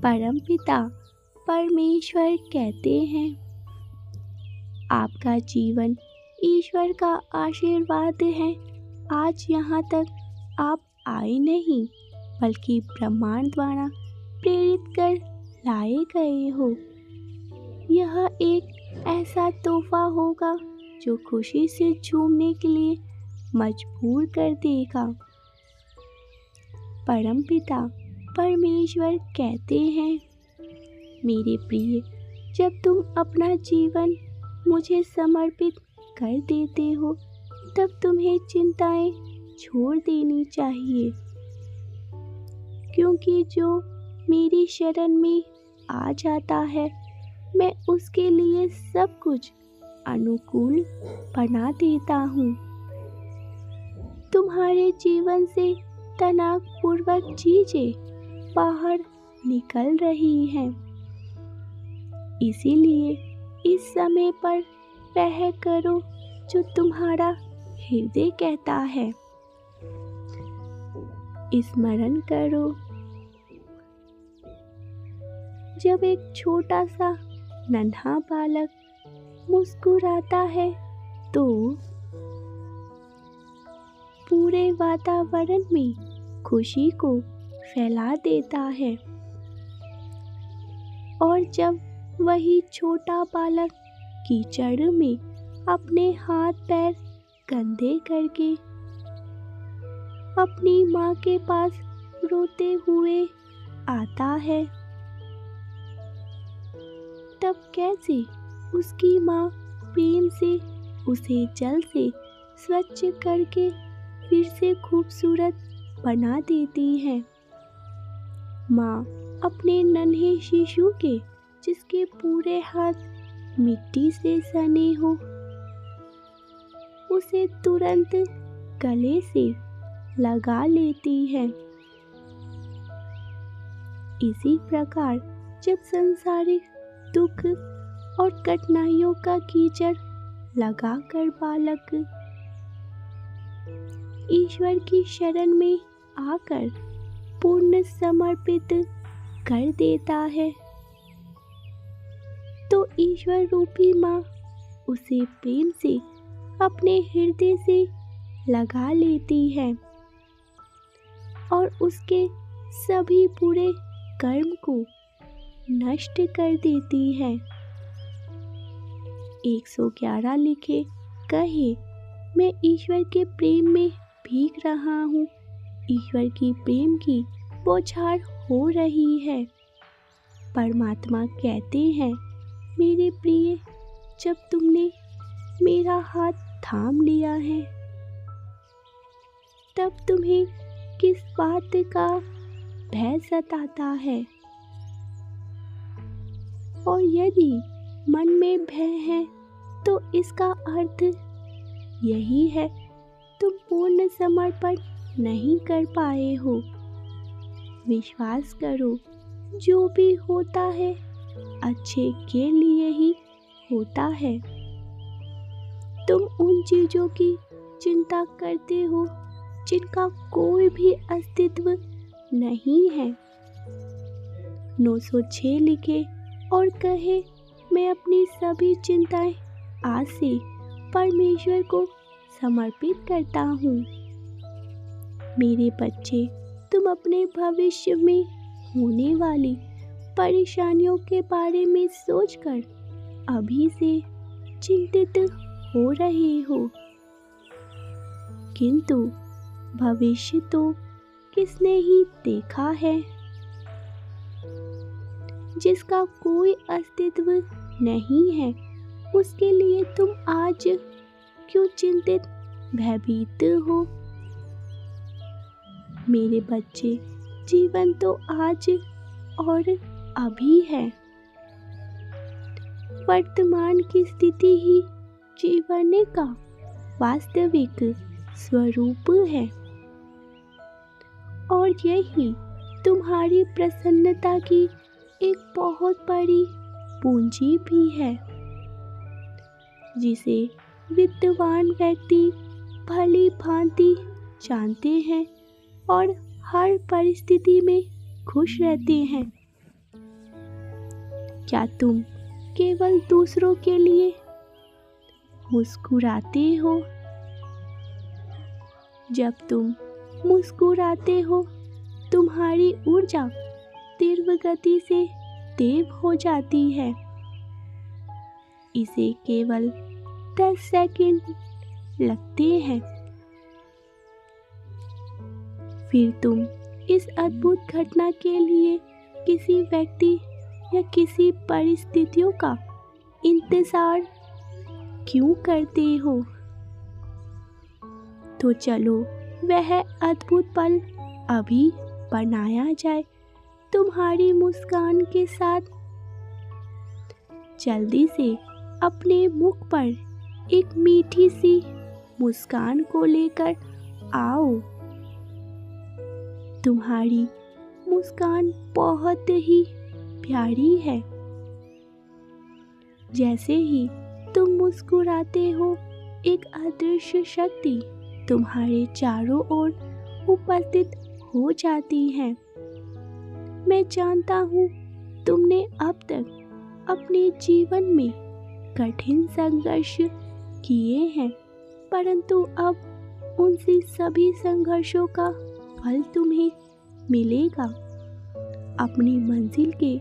परमपिता परमेश्वर कहते हैं, आपका जीवन ईश्वर का आशीर्वाद है। आज यहाँ तक आप आए नहीं, बल्कि ब्रह्मांड द्वारा प्रेरित कर लाए गए हो। यह एक ऐसा तोहफा होगा जो खुशी से झूमने के लिए मजबूर कर देगा। परमपिता परमेश्वर कहते हैं, मेरे प्रिय, जब तुम अपना जीवन मुझे समर्पित कर देते हो, तब तुम्हें चिंताएं छोड़ देनी चाहिए, क्योंकि जो मेरी शरण में आ जाता है, मैं उसके लिए सब कुछ अनुकूल बना देता हूँ। तुम्हारे जीवन से तनावपूर्वक चीजें बाहर निकल रही हैं, इसीलिए इस समय पर वह करो जो तुम्हारा हृदय कहता है। स्मरण करो, जब एक छोटा सा नन्हा बालक मुस्कुराता है तो पूरे वातावरण में खुशी को फैला देता है, और जब वही छोटा बालक कीचड़ में अपने हाथ पैर गंदे करके अपनी माँ के पास रोते हुए आता है, तब कैसे उसकी माँ प्रेम से उसे जल से स्वच्छ करके फिर से खूबसूरत बना देती है। माँ अपने नन्हे शिशु के, जिसके पूरे हाथ मिट्टी से सने हो, उसे तुरंत गले से लगा लेती है। इसी प्रकार जब संसारिक दुख और कठिनाइयों का कीचड़ लगाकर बालक ईश्वर की शरण में आकर पूर्ण समर्पित कर देता है, तो ईश्वर रूपी माँ उसे प्रेम से अपने हृदय से लगा लेती है और उसके सभी बुरे कर्म को नष्ट कर देती है। 111 लिखे, कहे, मैं ईश्वर के प्रेम में भीग रहा हूँ। ईश्वर की प्रेम की बौछार हो रही है। परमात्मा कहते हैं, मेरे प्रिय, जब तुमने मेरा हाथ थाम लिया है, तब तुम्हें किस बात का भय सताता है? और यदि मन में भय है तो इसका अर्थ यही है, तुम पूर्ण समर्पण नहीं कर पाए हो। विश्वास करो, जो भी होता है अच्छे के लिए ही होता है। तुम उन चीजों की चिंता करते हो जिनका कोई भी अस्तित्व नहीं है। 906 लिखे और कहे, मैं अपनी सभी चिंताएं आज से परमेश्वर को समर्पित करता हूँ। मेरे बच्चे, तुम अपने भविष्य में होने वाली परेशानियों के बारे में सोचकर अभी से चिंतित हो रहे हो, किंतु भविष्य तो किसने ही देखा है, जिसका कोई अस्तित्व नहीं है। उसके लिए तुम आज क्यों चिंतित भयभीत हो? मेरे बच्चे, जीवन तो आज और अभी है। वर्तमान की स्थिति ही जीवन का वास्तविक स्वरूप है, और यही तुम्हारी प्रसन्नता की एक बहुत बड़ी पूंजी भी है, जिसे विद्वान व्यक्ति भली भांति जानते हैं और हर परिस्थिति में खुश रहते हैं। क्या तुम केवल दूसरों के लिए मुस्कुराते हो? जब तुम मुस्कुराते हो, तुम्हारी ऊर्जा तीव्र गति से तेज हो जाती है। इसे केवल 10 सेकंड लगते हैं। फिर तुम इस अद्भुत घटना के लिए किसी व्यक्ति या किसी परिस्थितियों का इंतजार क्यों करते हो? तो चलो वह अद्भुत पल अभी बनाया जाए तुम्हारी मुस्कान के साथ। जल्दी से अपने मुख पर एक मीठी सी मुस्कान को लेकर आओ। तुम्हारी मुस्कान बहुत ही प्यारी है। जैसे ही तुम मुस्कुराते हो, एक अदृश्य शक्ति तुम्हारे चारों ओर उपस्थित हो जाती है। मैं जानता हूँ तुमने अब तक अपने जीवन में कठिन संघर्ष किए हैं, परंतु अब उनसे सभी संघर्षों का फल तुम्हें मिलेगा। अपनी मंजिल के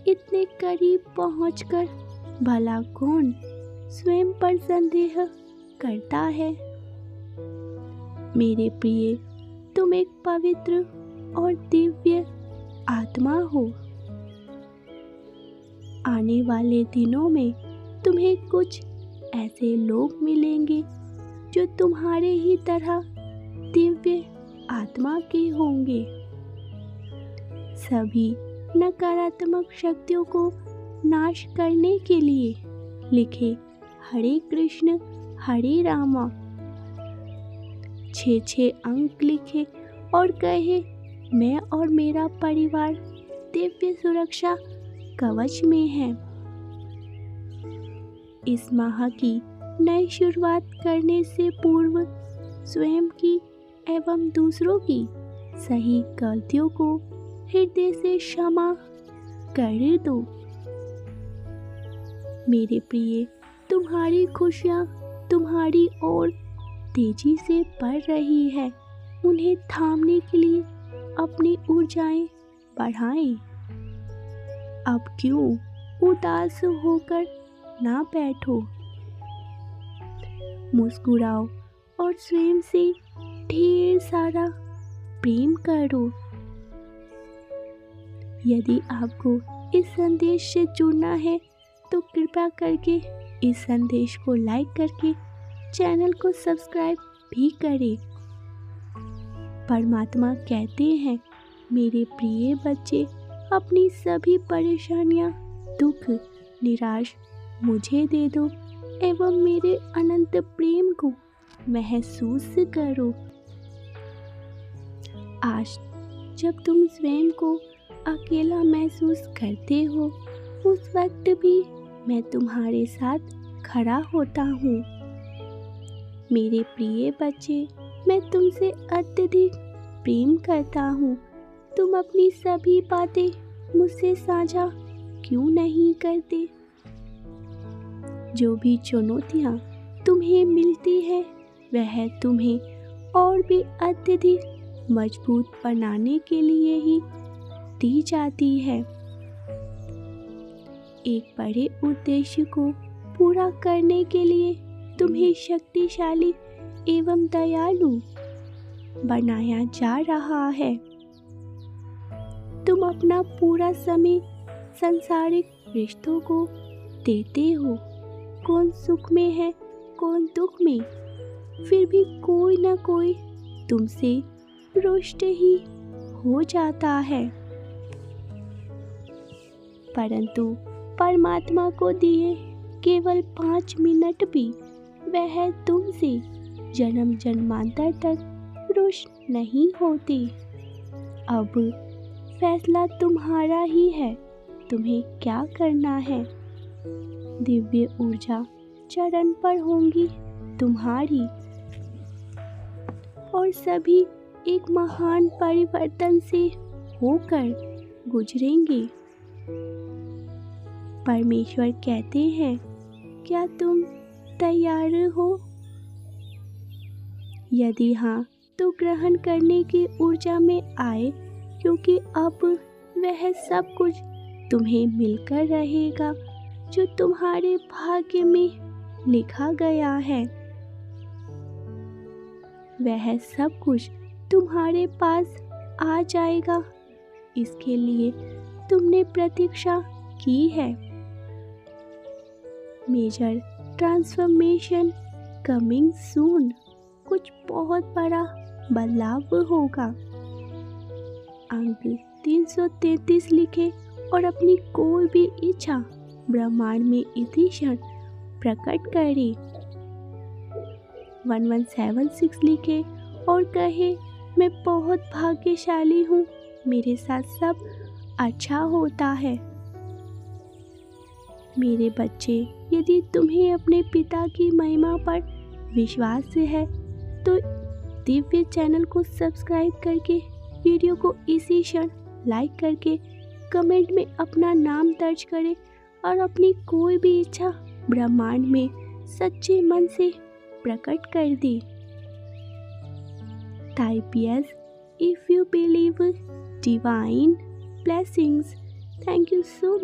इतने करीब पहुंचकर भला कौन स्वयं पर संदेह करता है? मेरे प्रिय, तुम एक पवित्र और दिव्य आत्मा हो। आने वाले दिनों में तुम्हें कुछ ऐसे लोग मिलेंगे जो तुम्हारे ही तरह दिव्य आत्मा के होंगे। सभी नकारात्मक शक्तियों को नाश करने के लिए लिखे हरे कृष्ण हरे रामा 6 अंक लिखे और कहे, मैं और मेरा परिवार दिव्य सुरक्षा कवच में है। इस माह की नई शुरुआत करने से पूर्व स्वयं की एवं दूसरों की सही गलतियों को हृदय से क्षमा कर दो। मेरे प्रिय, तुम्हारी खुशियाँ तुम्हारी ओर तेजी से बढ़ रही है। उन्हें थामने के लिए अपनी ऊर्जाएं बढ़ाएं। अब क्यों उदास होकर ना बैठो, मुस्कुराओ और स्वयं से ढेर सारा प्रेम करो। यदि आपको इस संदेश से जुड़ना है तो कृपया करके इस संदेश को लाइक करके चैनल को सब्सक्राइब भी करें। परमात्मा कहते हैं, मेरे प्रिय बच्चे, अपनी सभी परेशानियां, दुख, निराश मुझे दे दो एवं मेरे अनंत प्रेम को महसूस करो। आज जब तुम स्वयं को अकेला महसूस करते हो, उस वक्त भी मैं तुम्हारे साथ खड़ा होता हूँ। मेरे प्रिय बच्चे, मैं तुमसे अत्यधिक प्रेम करता हूँ। तुम अपनी सभी बातें मुझसे साझा क्यों नहीं करते? जो भी चुनौतियाँ तुम्हें मिलती है, वह तुम्हें और भी अत्यधिक मजबूत बनाने के लिए ही दी जाती है। एक बड़े उद्देश्य को पूरा करने के लिए तुम्हें शक्तिशाली एवं दयालु बनाया जा रहा है। तुम अपना पूरा समय सांसारिक रिश्तों को देते हो। कौन सुख में है, कौन दुख में, फिर भी कोई ना कोई तुमसे रुष्ट ही हो जाता है। परंतु परमात्मा को दिए केवल 5 मिनट भी वह तुमसे जन्म जन्मांतर तक रुष्ट नहीं होती। अब फैसला तुम्हारा ही है, तुम्हें क्या करना है। दिव्य ऊर्जा चरण पर होंगी तुम्हारी और सभी एक महान परिवर्तन से होकर गुजरेंगे। परमेश्वर कहते हैं, क्या तुम तैयार हो? यदि हाँ, तो ग्रहण करने की ऊर्जा में आए, क्योंकि अब वह सब कुछ तुम्हें मिलकर रहेगा जो तुम्हारे भाग्य में लिखा गया है। वह सब कुछ तुम्हारे पास आ जाएगा। इसके लिए तुमने प्रतीक्षा की है। Major transformation coming soon. कुछ बहुत बड़ा बदलाव होगा। अंक 333 लिखे और अपनी कोई भी इच्छा ब्रह्मांड में इसी क्षण प्रकट करें। 1176 लिखे और कहे, मैं बहुत भाग्यशाली हूँ, मेरे साथ सब अच्छा होता है। मेरे बच्चे, यदि तुम्हें अपने पिता की महिमा पर विश्वास है तो दिव्य चैनल को सब्सक्राइब करके, वीडियो को इसी क्षण लाइक करके कमेंट में अपना नाम दर्ज करें और अपनी कोई भी इच्छा ब्रह्मांड में सच्चे मन से प्रकट कर दी। Type yes if you believe divine blessings. Thank you so much.